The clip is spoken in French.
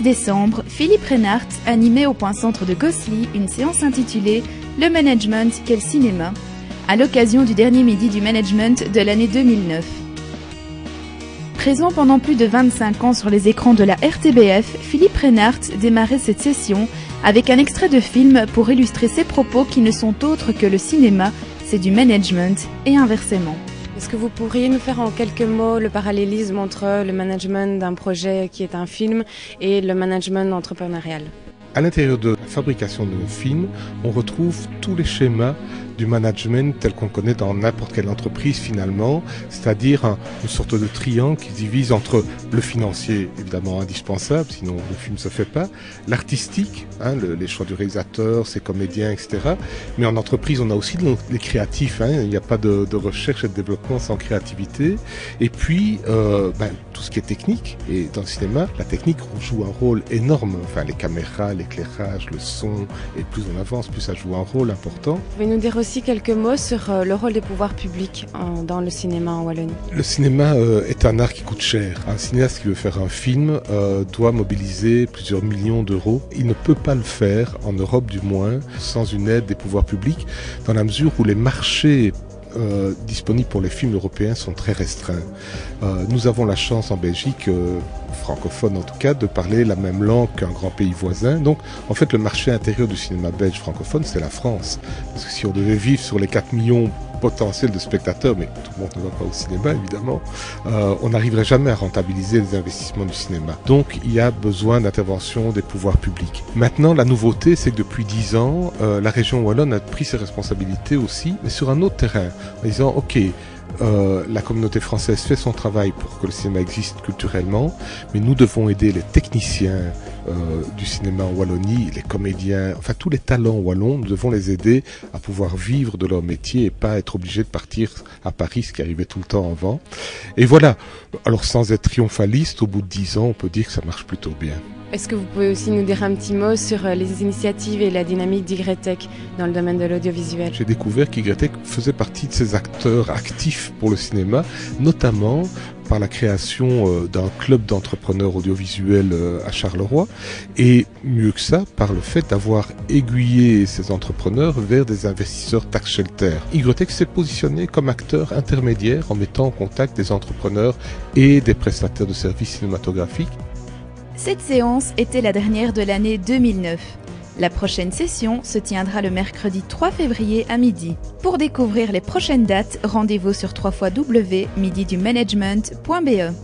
9 décembre, Philippe Reynard animait au Point Centre de Gosselies une séance intitulée « Le management, quel cinéma ?» à l'occasion du dernier midi du management de l'année 2009. Présent pendant plus de 25 ans sur les écrans de la RTBF, Philippe Reynard démarrait cette session avec un extrait de film pour illustrer ses propos qui ne sont autres que le cinéma, c'est du management et inversement. Est-ce que vous pourriez nous faire en quelques mots le parallélisme entre le management d'un projet qui est un film et le management entrepreneurial ? À l'intérieur de la fabrication de nos films, on retrouve tous les schémas du management tel qu'on connaît dans n'importe quelle entreprise finalement, c'est-à-dire une sorte de triangle qui divise entre le financier, évidemment indispensable, sinon le film ne se fait pas, l'artistique, les choix du réalisateur, ses comédiens, etc. Mais en entreprise, on a aussi les créatifs, il n'y a pas de recherche et de développement sans créativité. Et puis, tout ce qui est technique, et dans le cinéma, la technique joue un rôle énorme, les caméras, l'éclairage, le son, et plus on avance, plus ça joue un rôle important. Vous pouvez nous dire aussi quelques mots sur le rôle des pouvoirs publics dans le cinéma en Wallonie? Le cinéma est un art qui coûte cher. Un cinéaste qui veut faire un film doit mobiliser plusieurs millions d'euros. Il ne peut pas le faire, en Europe du moins, sans une aide des pouvoirs publics, dans la mesure où les marchés disponibles pour les films européens sont très restreints. Nous avons la chance en Belgique, francophone en tout cas, de parler la même langue qu'un grand pays voisin. Donc en fait le marché intérieur du cinéma belge francophone c'est la France. Parce que si on devait vivre sur les 4 millions potentiels de spectateurs, mais tout le monde ne va pas au cinéma évidemment, on n'arriverait jamais à rentabiliser les investissements du cinéma. Donc il y a besoin d'intervention des pouvoirs publics. Maintenant la nouveauté c'est que depuis 10 ans, la région wallonne a pris ses responsabilités aussi, mais sur un autre terrain, en disant ok, la communauté française fait son travail pour que le cinéma existe culturellement, mais nous devons aider les techniciens du cinéma en Wallonie, les comédiens, enfin tous les talents wallons, nous devons les aider à pouvoir vivre de leur métier et pas être obligés de partir à Paris, ce qui arrivait tout le temps avant. Et voilà, alors sans être triomphaliste, au bout de 10 ans, on peut dire que ça marche plutôt bien. Est-ce que vous pouvez aussi nous dire un petit mot sur les initiatives et la dynamique d'YTech dans le domaine de l'audiovisuel? J'ai découvert qu'YTech faisait partie de ces acteurs actifs pour le cinéma, notamment par la création d'un club d'entrepreneurs audiovisuels à Charleroi, et mieux que ça, par le fait d'avoir aiguillé ces entrepreneurs vers des investisseurs tax shelter. YTech s'est positionné comme acteur intermédiaire en mettant en contact des entrepreneurs et des prestataires de services cinématographiques. Cette séance était la dernière de l'année 2009. La prochaine session se tiendra le mercredi 3 février à midi. Pour découvrir les prochaines dates, rendez-vous sur www.mididumanagement.be.